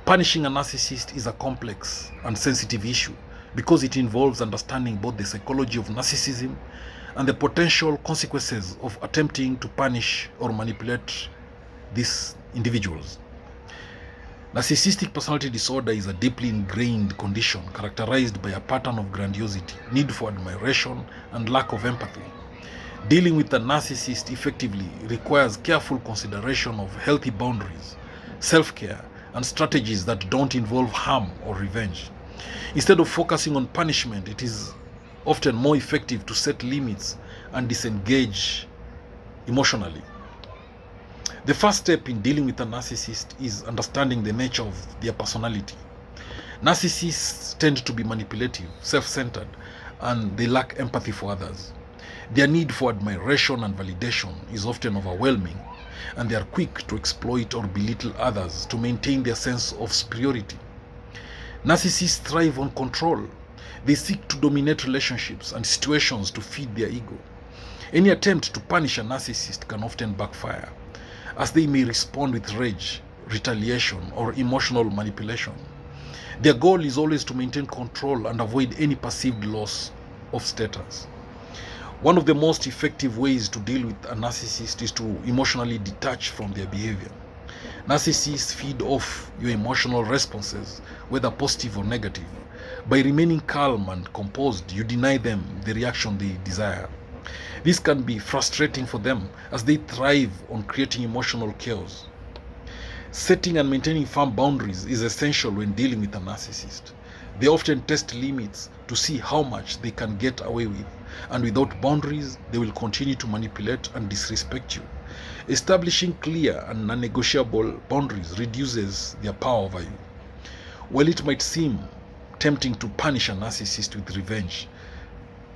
Punishing a narcissist is a complex and sensitive issue because it involves understanding both the psychology of narcissism and the potential consequences of attempting to punish or manipulate these individuals. Narcissistic personality disorder is a deeply ingrained condition characterized by a pattern of grandiosity, need for admiration, and lack of empathy. Dealing with a narcissist effectively requires careful consideration of healthy boundaries, self-care, and strategies that don't involve harm or revenge. Instead of focusing on punishment, it is often more effective to set limits and disengage emotionally. The first step in dealing with a narcissist is understanding the nature of their personality. Narcissists tend to be manipulative, self-centered, and they lack empathy for others. Their need for admiration and validation is often overwhelming, and they are quick to exploit or belittle others to maintain their sense of superiority. Narcissists thrive on control. They seek to dominate relationships and situations to feed their ego. Any attempt to punish a narcissist can often backfire, as they may respond with rage, retaliation, or emotional manipulation. Their goal is always to maintain control and avoid any perceived loss of status. One of the most effective ways to deal with a narcissist is to emotionally detach from their behavior. Narcissists feed off your emotional responses, whether positive or negative. By remaining calm and composed, you deny them the reaction they desire. This can be frustrating for them as they thrive on creating emotional chaos. Setting and maintaining firm boundaries is essential when dealing with a narcissist. They often test limits to see how much they can get away with, and without boundaries, they will continue to manipulate and disrespect you. Establishing clear and non-negotiable boundaries reduces their power over you. While it might seem tempting to punish a narcissist with revenge,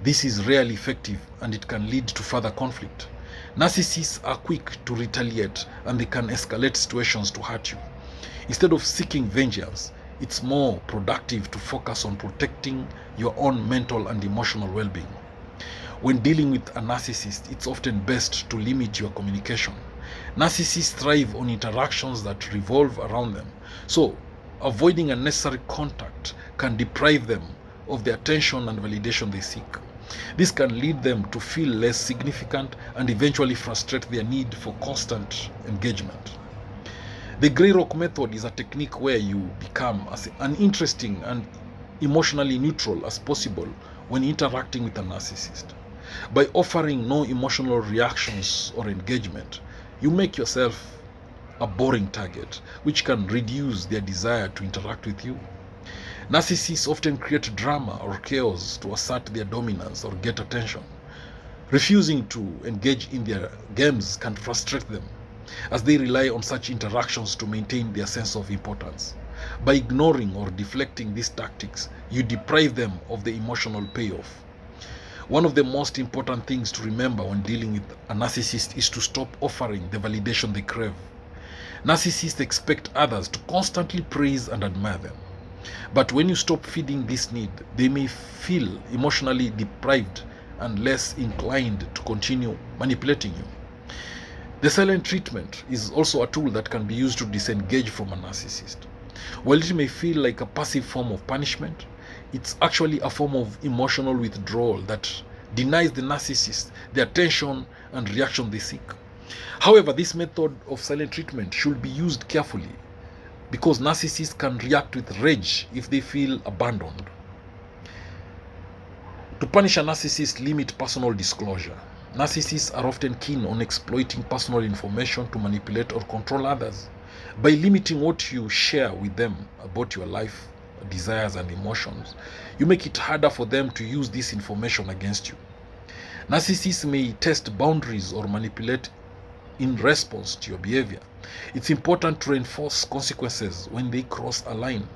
this is rarely effective and it can lead to further conflict. Narcissists are quick to retaliate and they can escalate situations to hurt you. Instead of seeking vengeance, it's more productive to focus on protecting your own mental and emotional well-being. When dealing with a narcissist, it's often best to limit your communication. Narcissists thrive on interactions that revolve around them, so avoiding unnecessary contact can deprive them of the attention and validation they seek. This can lead them to feel less significant and eventually frustrate their need for constant engagement. The Grey Rock method is a technique where you become as uninteresting and emotionally neutral as possible when interacting with a narcissist. By offering no emotional reactions or engagement, you make yourself a boring target, which can reduce their desire to interact with you. Narcissists often create drama or chaos to assert their dominance or get attention. Refusing to engage in their games can frustrate them, as they rely on such interactions to maintain their sense of importance. By ignoring or deflecting these tactics, you deprive them of the emotional payoff. One of the most important things to remember when dealing with a narcissist is to stop offering the validation they crave. Narcissists expect others to constantly praise and admire them. But when you stop feeding this need, they may feel emotionally deprived and less inclined to continue manipulating you. The silent treatment is also a tool that can be used to disengage from a narcissist. While it may feel like a passive form of punishment, it's actually a form of emotional withdrawal that denies the narcissist the attention and reaction they seek. However, this method of silent treatment should be used carefully, because narcissists can react with rage if they feel abandoned. To punish a narcissist, limit personal disclosure. Narcissists are often keen on exploiting personal information to manipulate or control others. By limiting what you share with them about your life, desires, and emotions, you make it harder for them to use this information against you. Narcissists may test boundaries or manipulate in response to your behavior. It's important to reinforce consequences when they cross a line.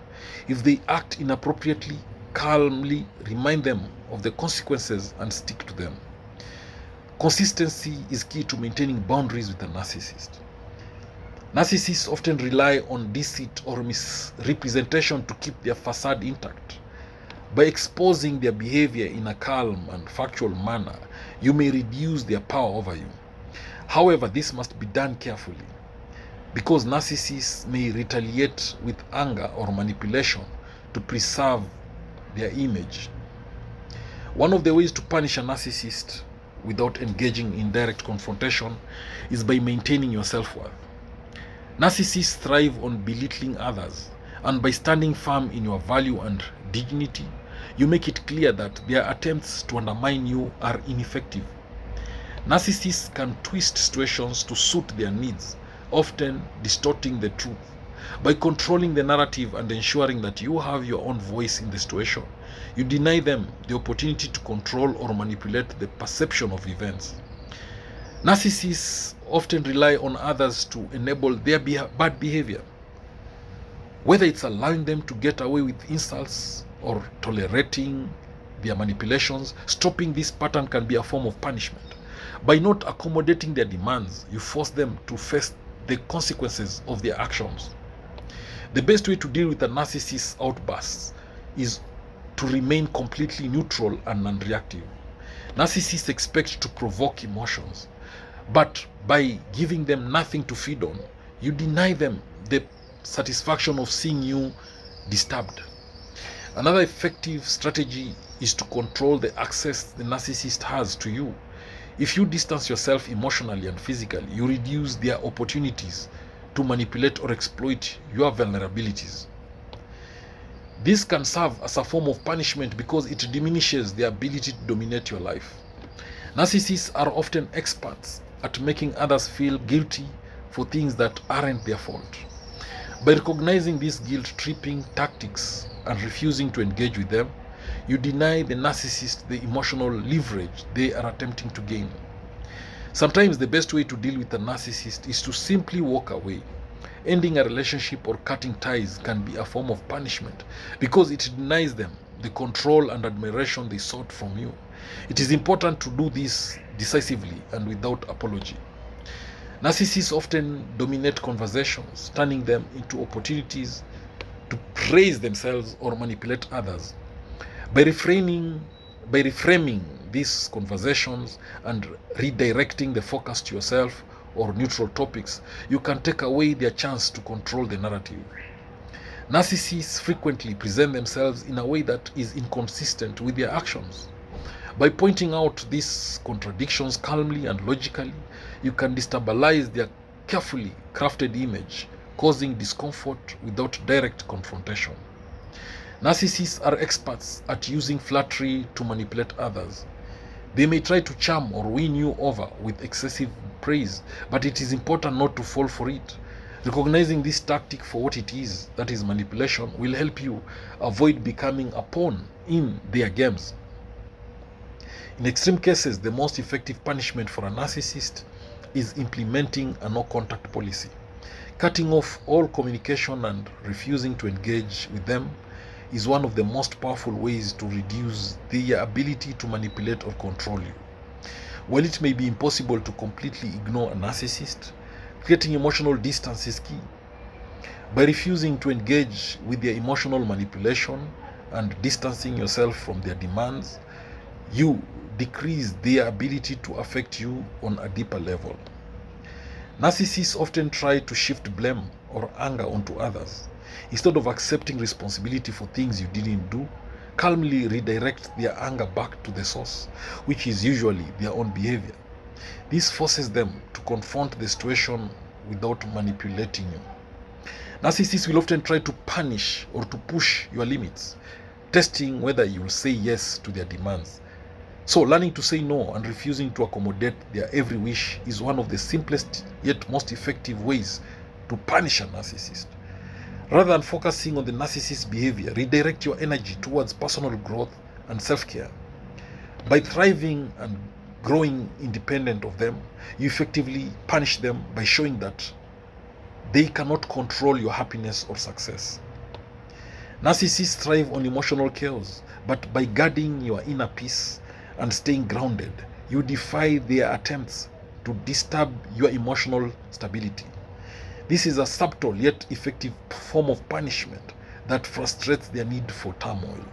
If they act inappropriately, calmly remind them of the consequences and stick to them. Consistency is key to maintaining boundaries with a narcissist. Narcissists often rely on deceit or misrepresentation to keep their facade intact. By exposing their behavior in a calm and factual manner, you may reduce their power over you. However, this must be done carefully. because narcissists may retaliate with anger or manipulation to preserve their image. One of the ways to punish a narcissist without engaging in direct confrontation is by maintaining your self-worth. Narcissists thrive on belittling others, and by standing firm in your value and dignity, you make it clear that their attempts to undermine you are ineffective. Narcissists can twist situations to suit their needs, often distorting the truth. By controlling the narrative and ensuring that you have your own voice in the situation, you deny them the opportunity to control or manipulate the perception of events. Narcissists often rely on others to enable their bad behavior. Whether it's allowing them to get away with insults or tolerating their manipulations, stopping this pattern can be a form of punishment. By not accommodating their demands, you force them to face the consequences of their actions. The best way to deal with a narcissist's outbursts is to remain completely neutral and non-reactive. Narcissists expect to provoke emotions, but by giving them nothing to feed on, you deny them the satisfaction of seeing you disturbed. Another effective strategy is to control the access the narcissist has to you. If you distance yourself emotionally and physically, you reduce their opportunities to manipulate or exploit your vulnerabilities. This can serve as a form of punishment because it diminishes their ability to dominate your life. Narcissists are often experts at making others feel guilty for things that aren't their fault. By recognizing these guilt-tripping tactics and refusing to engage with them, you deny the narcissist the emotional leverage they are attempting to gain. Sometimes the best way to deal with a narcissist is to simply walk away. Ending a relationship or cutting ties can be a form of punishment because it denies them the control and admiration they sought from you. It is important to do this decisively and without apology. Narcissists often dominate conversations, turning them into opportunities to praise themselves or manipulate others. By reframing these conversations and redirecting the focus to yourself or neutral topics, you can take away their chance to control the narrative. Narcissists frequently present themselves in a way that is inconsistent with their actions. By pointing out these contradictions calmly and logically, you can destabilize their carefully crafted image, causing discomfort without direct confrontation. Narcissists are experts at using flattery to manipulate others. They may try to charm or win you over with excessive praise, but it is important not to fall for it. Recognizing this tactic for what it is, that is manipulation, will help you avoid becoming a pawn in their games. In extreme cases, the most effective punishment for a narcissist is implementing a no-contact policy. Cutting off all communication and refusing to engage with them is one of the most powerful ways to reduce their ability to manipulate or control you. While it may be impossible to completely ignore a narcissist, creating emotional distance is key. By refusing to engage with their emotional manipulation and distancing yourself from their demands, you decrease their ability to affect you on a deeper level. Narcissists often try to shift blame or anger onto others. Instead of accepting responsibility for things you didn't do, calmly redirect their anger back to the source, which is usually their own behavior. This forces them to confront the situation without manipulating you. Narcissists will often try to punish or to push your limits, testing whether you will say yes to their demands. So learning to say no and refusing to accommodate their every wish is one of the simplest yet most effective ways to punish a narcissist. Rather than focusing on the narcissist's behavior, redirect your energy towards personal growth and self-care. By thriving and growing independent of them, you effectively punish them by showing that they cannot control your happiness or success. Narcissists thrive on emotional chaos, but by guarding your inner peace and staying grounded, you defy their attempts to disturb your emotional stability. This is a subtle yet effective form of punishment that frustrates their need for turmoil.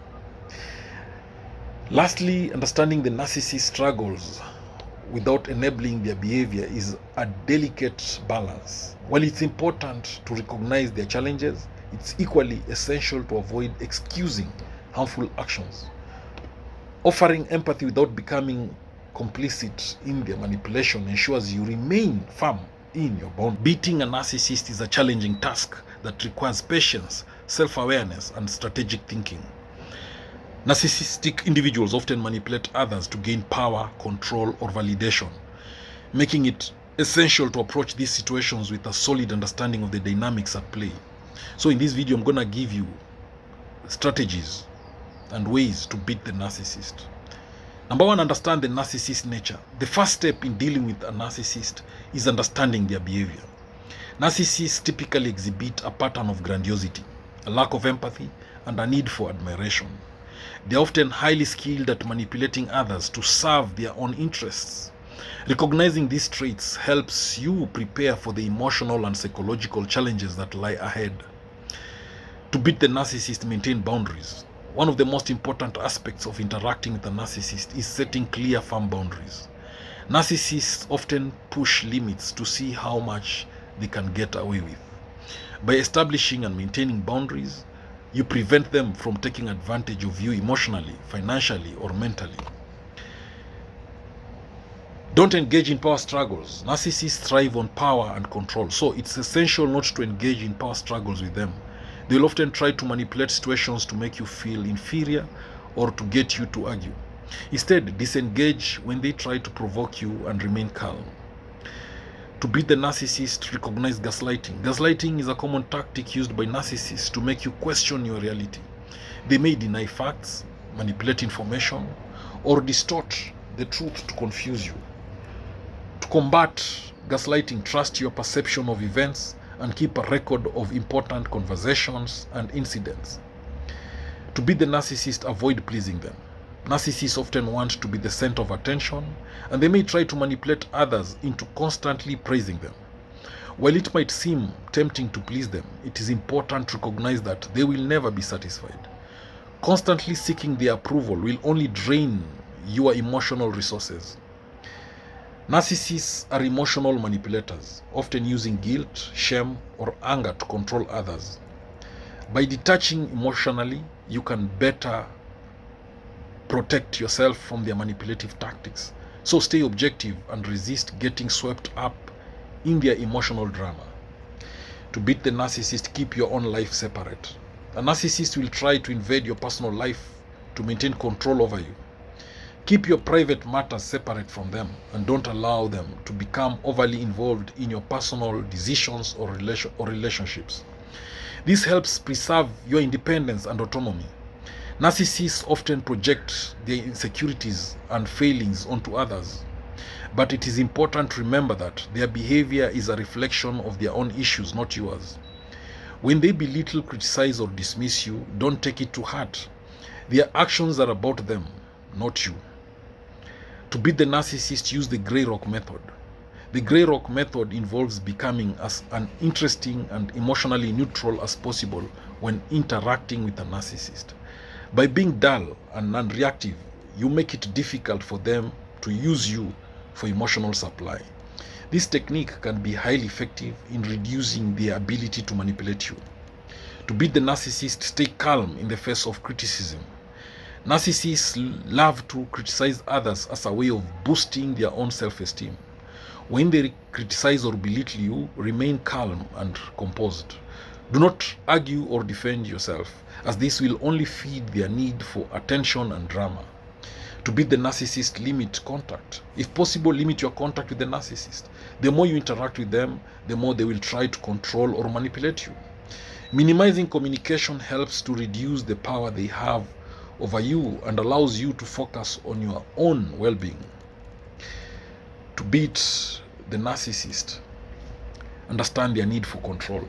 Lastly, understanding the narcissist struggles without enabling their behavior is a delicate balance. While it's important to recognize their challenges, it's equally essential to avoid excusing harmful actions. Offering empathy without becoming complicit in their manipulation ensures you remain firm in your bound. Beating a narcissist is a challenging task that requires patience, self-awareness, and strategic thinking. Narcissistic individuals often manipulate others to gain power, control, or validation, making it essential to approach these situations with a solid understanding of the dynamics at play. So in this video, I'm going to give you strategies and ways to beat the narcissist. Number one, understand the narcissist nature. The first step in dealing with a narcissist is understanding their behavior. Narcissists typically exhibit a pattern of grandiosity, a lack of empathy, and a need for admiration. They are often highly skilled at manipulating others to serve their own interests. Recognizing these traits helps you prepare for the emotional and psychological challenges that lie ahead. To beat the narcissist, maintain boundaries. One of the most important aspects of interacting with a narcissist is setting clear, firm boundaries. Narcissists often push limits to see how much they can get away with. By establishing and maintaining boundaries, you prevent them from taking advantage of you emotionally, financially, or mentally. Don't engage in power struggles. Narcissists thrive on power and control, so it's essential not to engage in power struggles with them. They will often try to manipulate situations to make you feel inferior or to get you to argue. Instead, disengage when they try to provoke you and remain calm. To beat the narcissist, recognize gaslighting. Gaslighting is a common tactic used by narcissists to make you question your reality. They may deny facts, manipulate information, or distort the truth to confuse you. To combat gaslighting, trust your perception of events and keep a record of important conversations and incidents. To beat the narcissist, avoid pleasing them. Narcissists often want to be the center of attention, and they may try to manipulate others into constantly praising them. While it might seem tempting to please them, it is important to recognize that they will never be satisfied. Constantly seeking their approval will only drain your emotional resources. Narcissists are emotional manipulators, often using guilt, shame, or anger to control others. By detaching emotionally, you can better protect yourself from their manipulative tactics. So stay objective and resist getting swept up in their emotional drama. To beat the narcissist, keep your own life separate. A narcissist will try to invade your personal life to maintain control over you. Keep your private matters separate from them and don't allow them to become overly involved in your personal decisions or relationships. This helps preserve your independence and autonomy. Narcissists often project their insecurities and failings onto others, but it is important to remember that their behavior is a reflection of their own issues, not yours. When they belittle, criticize, or dismiss you, don't take it to heart. Their actions are about them, not you. To beat the narcissist, use the grey rock method. The grey rock method involves becoming as uninteresting and emotionally neutral as possible when interacting with a narcissist. By being dull and non-reactive, you make it difficult for them to use you for emotional supply. This technique can be highly effective in reducing their ability to manipulate you. To beat the narcissist, stay calm in the face of criticism. Narcissists love to criticize others as a way of boosting their own self-esteem. When they criticize or belittle you, remain calm and composed. Do not argue or defend yourself, as this will only feed their need for attention and drama. To beat the narcissist, limit contact. If possible, limit your contact with the narcissist. The more you interact with them, the more they will try to control or manipulate you. Minimizing communication helps to reduce the power they have over you and allows you to focus on your own well-being. To beat the narcissist, understand their need for control.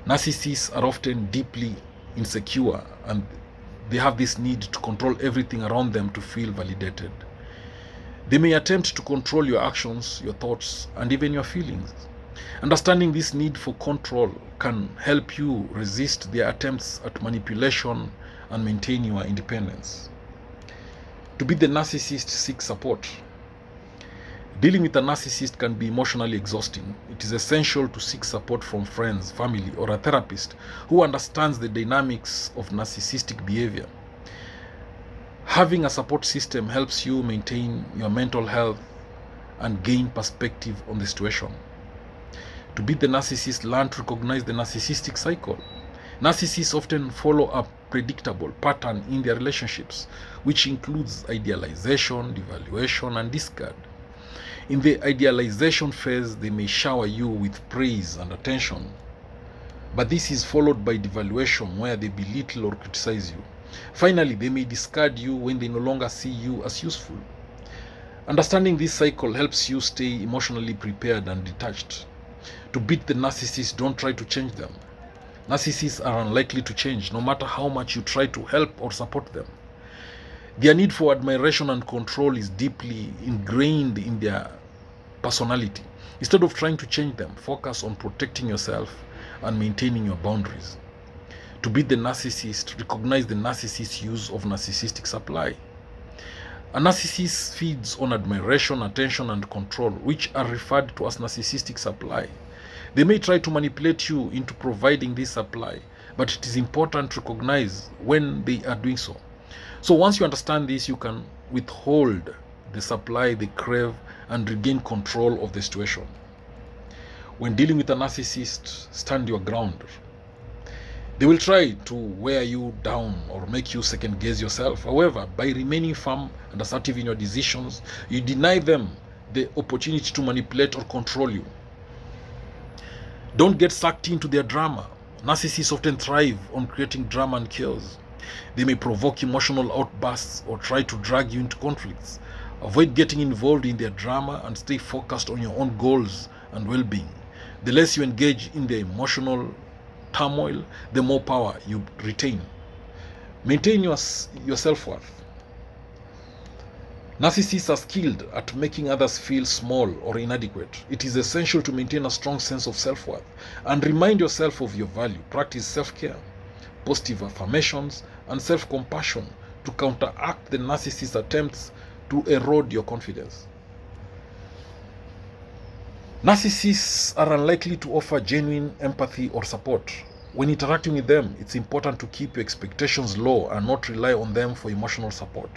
Narcissists are often deeply insecure and they have this need to control everything around them to feel validated. They may attempt to control your actions, your thoughts, and even your feelings. Understanding this need for control can help you resist their attempts at manipulation and maintain your independence. To beat the narcissist, seek support. Dealing with a narcissist can be emotionally exhausting. It is essential to seek support from friends, family, or a therapist who understands the dynamics of narcissistic behavior. Having a support system helps you maintain your mental health and gain perspective on the situation. To beat the narcissist, learn to recognize the narcissistic cycle. Narcissists often follow a predictable pattern in their relationships, which includes idealization, devaluation, and discard. In the idealization phase, they may shower you with praise and attention, but this is followed by devaluation, where they belittle or criticize you. Finally, they may discard you when they no longer see you as useful. Understanding this cycle helps you stay emotionally prepared and detached. To beat the narcissist, don't try to change them. Narcissists are unlikely to change, no matter how much you try to help or support them. Their need for admiration and control is deeply ingrained in their personality. Instead of trying to change them, focus on protecting yourself and maintaining your boundaries. To beat the narcissist, recognize the narcissist's use of narcissistic supply. A narcissist feeds on admiration, attention, and control, which are referred to as narcissistic supply. They may try to manipulate you into providing this supply, but it is important to recognize when they are doing so. So once you understand this, you can withhold the supply they crave and regain control of the situation. When dealing with a narcissist, stand your ground. They will try to wear you down or make you second guess yourself. However, by remaining firm and assertive in your decisions, you deny them the opportunity to manipulate or control you. Don't get sucked into their drama. Narcissists often thrive on creating drama and chaos. They may provoke emotional outbursts or try to drag you into conflicts. Avoid getting involved in their drama and stay focused on your own goals and well-being. The less you engage in their emotional turmoil, the more power you retain. Maintain your self-worth. Narcissists are skilled at making others feel small or inadequate. It is essential to maintain a strong sense of self-worth and remind yourself of your value. Practice self-care, positive affirmations, and self-compassion to counteract the narcissist's attempts to erode your confidence. Narcissists are unlikely to offer genuine empathy or support. When interacting with them, it's important to keep your expectations low and not rely on them for emotional support.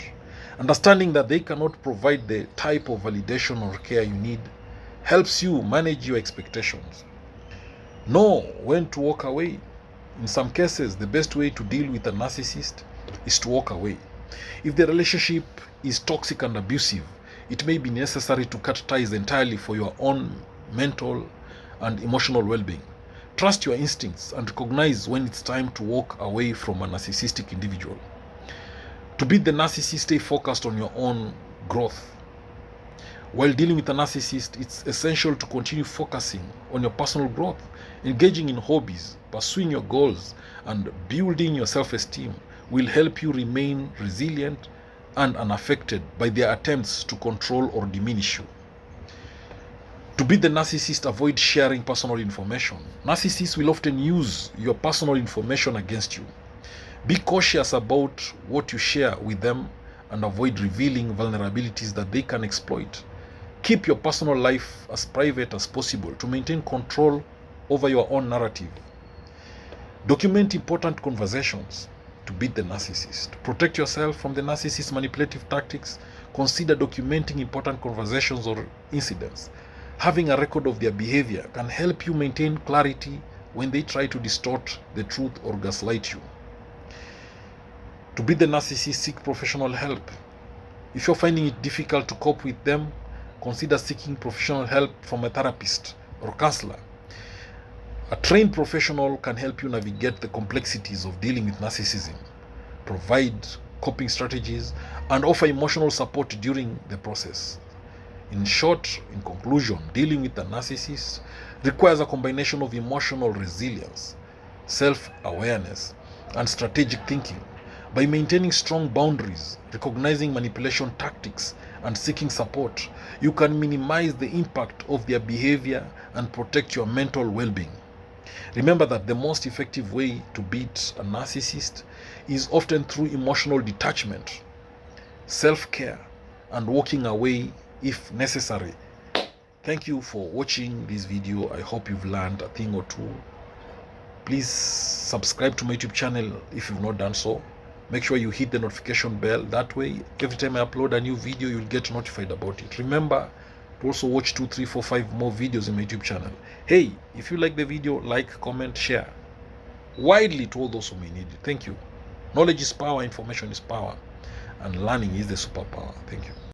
Understanding that they cannot provide the type of validation or care you need helps you manage your expectations. Know when to walk away. In some cases, the best way to deal with a narcissist is to walk away. If the relationship is toxic and abusive, it may be necessary to cut ties entirely for your own mental and emotional well-being. Trust your instincts and recognize when it's time to walk away from a narcissistic individual. To beat the narcissist, stay focused on your own growth. While dealing with a narcissist, it's essential to continue focusing on your personal growth, engaging in hobbies, pursuing your goals, and building your self-esteem will help you remain resilient and unaffected by their attempts to control or diminish you. To beat the narcissist, avoid sharing personal information. Narcissists will often use your personal information against you. Be cautious about what you share with them and avoid revealing vulnerabilities that they can exploit. Keep your personal life as private as possible to maintain control over your own narrative. Document important conversations to beat the narcissist. Protect yourself from the narcissist's manipulative tactics. Consider documenting important conversations or incidents. Having a record of their behavior can help you maintain clarity when they try to distort the truth or gaslight you. To beat the narcissist, seek professional help. If you're finding it difficult to cope with them, consider seeking professional help from a therapist or counselor. A trained professional can help you navigate the complexities of dealing with narcissism, provide coping strategies, and offer emotional support during the process. In short, in conclusion, dealing with a narcissist requires a combination of emotional resilience, self-awareness, and strategic thinking. By maintaining strong boundaries, recognizing manipulation tactics, and seeking support, you can minimize the impact of their behavior and protect your mental well-being. Remember that the most effective way to beat a narcissist is often through emotional detachment, self-care, and walking away if necessary Thank you for watching this video. I hope you've learned a thing or two. Please subscribe to my YouTube channel if you've not done so. Make sure you hit the notification bell. That way, every time I upload a new video, you'll get notified about it. Remember to also watch 2, 3, 4, 5 more videos in my YouTube channel. Hey, if you like the video, like, comment, share widely to all those who may need it. Thank you. Knowledge is power, information is power, and learning is the superpower. Thank you.